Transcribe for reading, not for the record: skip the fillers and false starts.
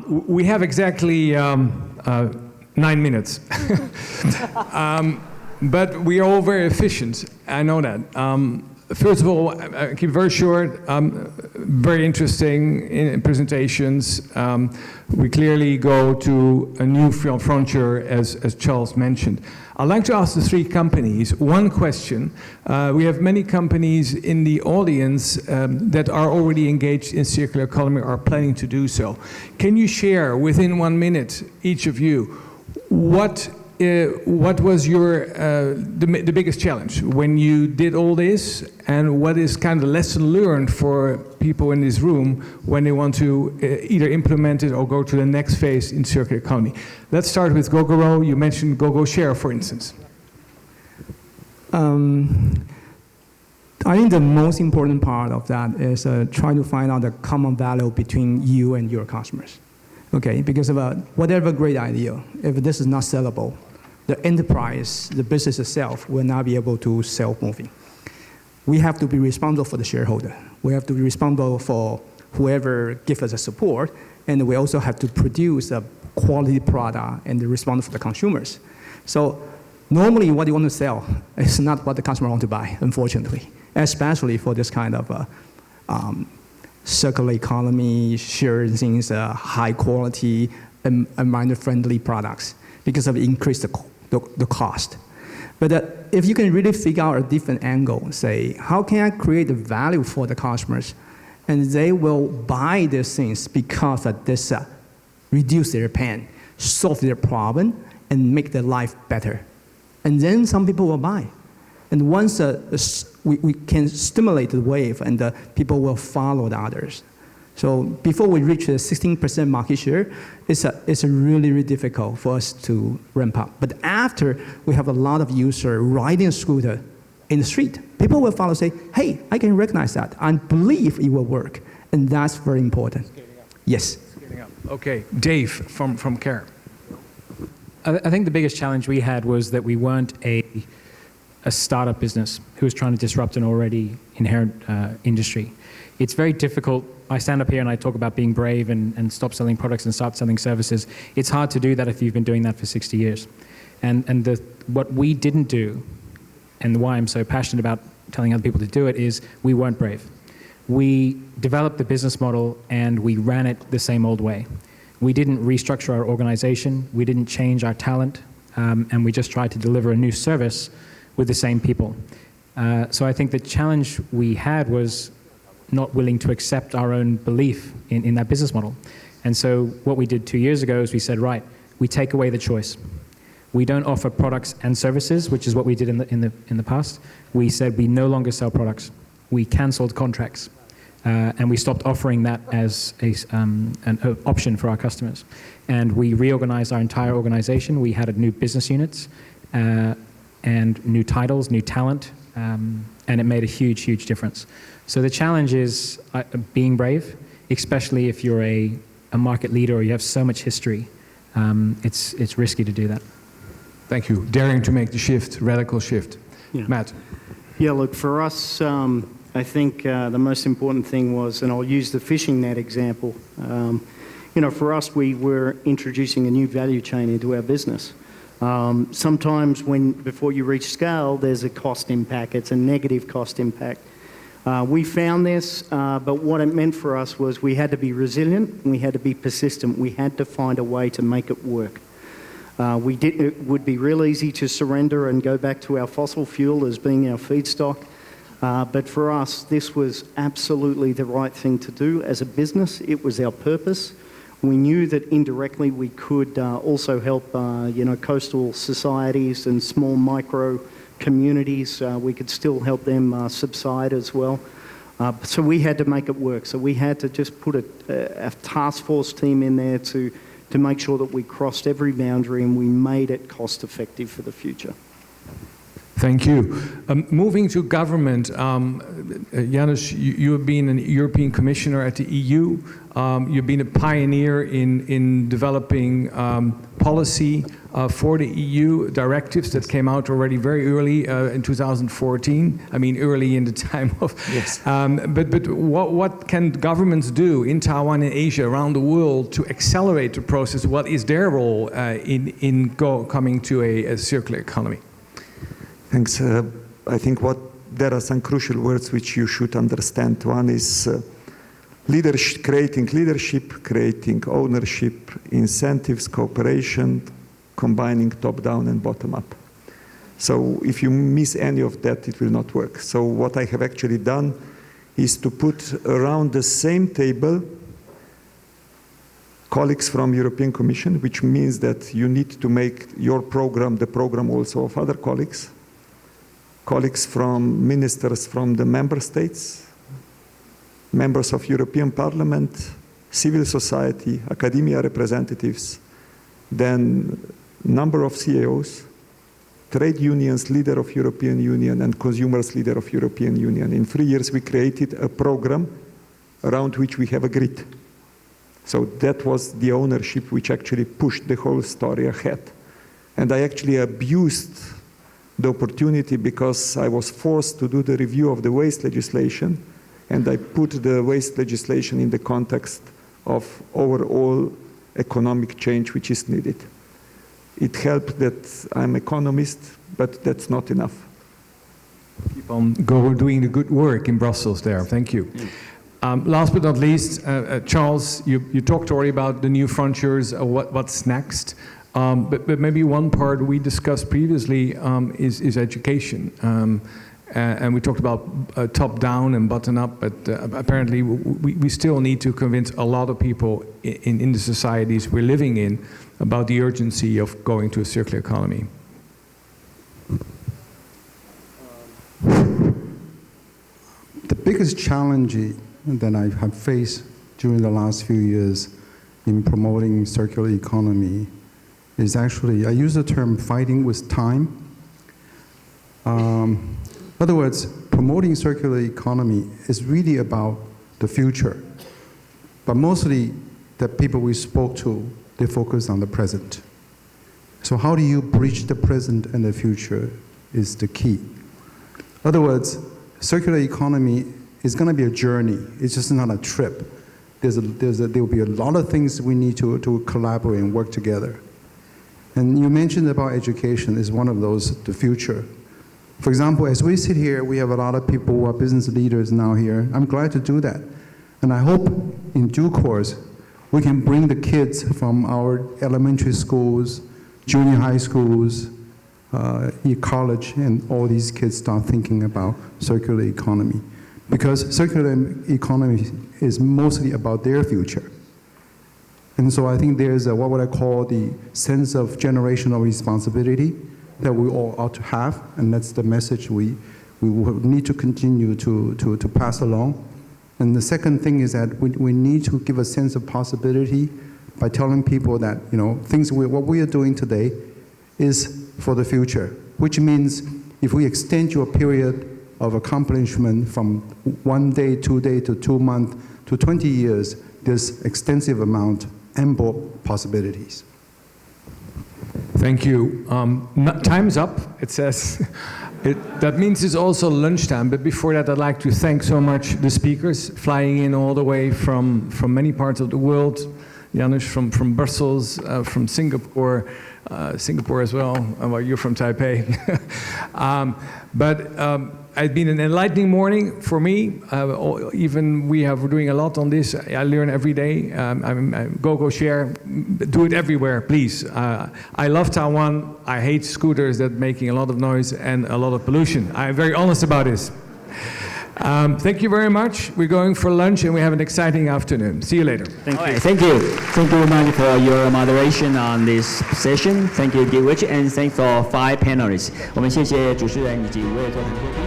We have exactly 9 minutes. But we are all very efficient. I know that. First of all, I keep very short, very interesting in presentations. We clearly go to a new frontier, as Charles mentioned. I'd like to ask the three companies one question. We have many companies in the audience that are already engaged in circular economy or are planning to do so. Can you share within 1 minute, each of you, what was your the biggest challenge when you did all this, and what is kind of the lesson learned for people in this room when they want to either implement it or go to the next phase in circular economy? Let's start with Gogoro. You mentioned GoGoShare, for instance. I think the most important part of that is trying to find out the common value between you and your customers. Okay, because of whatever great idea, if this is not sellable, the enterprise, the business itself, will not be able to sell moving. We have to be responsible for the shareholder. We have to be responsible for whoever gives us the support, and we also have to produce a quality product and respond for the consumers. So normally what you want to sell is not what the customer wants to buy, unfortunately, especially for this kind of circular economy, sharing things, high quality, environment-friendly products, because of increased the cost. But if you can really figure out a different angle, say, how can I create the value for the customers, and they will buy these things because of this reduce their pain, solve their problem, and make their life better. And then some people will buy. And once we can stimulate the wave, and people will follow the others. So before we reach the 16% market share, it's really, really difficult for us to ramp up. But after we have a lot of users riding a scooter in the street, people will follow, say, hey, I can recognize that. I believe it will work. And that's very important. Yes. Okay, Dave from Kaer. I think the biggest challenge we had was that we weren't a startup business who was trying to disrupt an already inherent industry. It's very difficult. I stand up here and I talk about being brave and stop selling products and start selling services. It's hard to do that if you've been doing that for 60 years. And what we didn't do, and why I'm so passionate about telling other people to do it, is we weren't brave. We developed the business model and we ran it the same old way. We didn't restructure our organization. We didn't change our talent. And we just tried to deliver a new service with the same people. So I think the challenge we had was not willing to accept our own belief in that business model. And so what we did 2 years ago is we said, right, we take away the choice. We don't offer products and services, which is what we did in the past. We said we no longer sell products. We canceled contracts. And we stopped offering that as an option for our customers. And we reorganized our entire organization. We had new business units and new titles, new talent, and it made a huge, huge difference. So the challenge is being brave, especially if you're a market leader or you have so much history. It's risky to do that. Thank you. Daring to make the shift, radical shift. Yeah. Matt. Yeah, look, for us, I think the most important thing was, and I'll use the fishing net example, for us, we were introducing a new value chain into our business. Sometimes before you reach scale, there's a cost impact. It's a negative cost impact. We found this, but what it meant for us was we had to be resilient, and we had to be persistent. We had to find a way to make it work. It would be real easy to surrender and go back to our fossil fuel as being our feedstock. But for us, this was absolutely the right thing to do as a business. It was our purpose. We knew that indirectly we could also help, coastal societies and small micro communities. We could still help them subside as well. So we had to make it work. So we had to just put a task force team in there to make sure that we crossed every boundary and we made it cost effective for the future. Thank you. Moving to government, Janez, you have been an European Commissioner at the EU. You've been a pioneer in developing policy for the EU directives that came out already very early in 2014. I mean, early in the time of. Yes. But what can governments do in Taiwan and Asia, around the world, to accelerate the process? What is their role in coming to a circular economy? Thanks. I think there are some crucial words which you should understand. One is creating leadership, creating ownership, incentives, cooperation, combining top-down and bottom-up. So if you miss any of that, it will not work. So what I have actually done is to put around the same table colleagues from European Commission, which means that you need to make your program the program also of other colleagues from ministers from the member states, members of European Parliament, civil society, academia representatives, then number of CEOs, trade unions, leader of European Union, and consumers, leader of European Union. In 3 years, we created a program around which we have agreed. So that was the ownership which actually pushed the whole story ahead. And I actually abused the opportunity because I was forced to do the review of the waste legislation, and I put the waste legislation in the context of overall economic change which is needed. It helped that I'm an economist, but that's not enough. Keep on doing the good work in Brussels there. Thank you. Last but not least, Charles, you talked already about the new frontiers, what's next. But maybe one part we discussed previously is education. And we talked about top-down and bottom-up, but apparently we still need to convince a lot of people in the societies we're living in about the urgency of going to a circular economy. The biggest challenge that I have faced during the last few years in promoting circular economy is actually, I use the term fighting with time. In other words, promoting circular economy is really about the future. But mostly the people we spoke to, they focus on the present. So how do you bridge the present and the future is the key. In other words, circular economy is going to be a journey. It's just not a trip. There will be a lot of things we need to collaborate and work together. And you mentioned about education is one of those, the future. For example, as we sit here, we have a lot of people who are business leaders now here. I'm glad to do that. And I hope in due course, we can bring the kids from our elementary schools, junior high schools, college, and all these kids start thinking about circular economy. Because circular economy is mostly about their future. And so I think there's what would I call the sense of generational responsibility that we all ought to have, and that's the message we will need to continue to pass along. And the second thing is that we need to give a sense of possibility by telling people that, you know, what we are doing today is for the future, which means if we extend your period of accomplishment from 1 day, 2 days to 2 months to 20 years, there's extensive amount, ample possibilities. Thank you. Time's up, it says. That means it's also lunchtime, but before that I'd like to thank so much the speakers flying in all the way from many parts of the world. Janez from Brussels, from Singapore, Singapore as well. Well, you're from Taipei. It's been an enlightening morning for me. Even we're doing a lot on this. I learn every day. Go share. Do it everywhere, please. I love Taiwan. I hate scooters that making a lot of noise and a lot of pollution. I'm very honest about this. Thank you very much. We're going for lunch and we have an exciting afternoon. See you later. Thank you. Thank you. Thank you very much for your moderation on this session. Thank you, Guy Wittich, and thanks for 5 panelists. 我们谢谢主持人以及5位座谈嘉宾。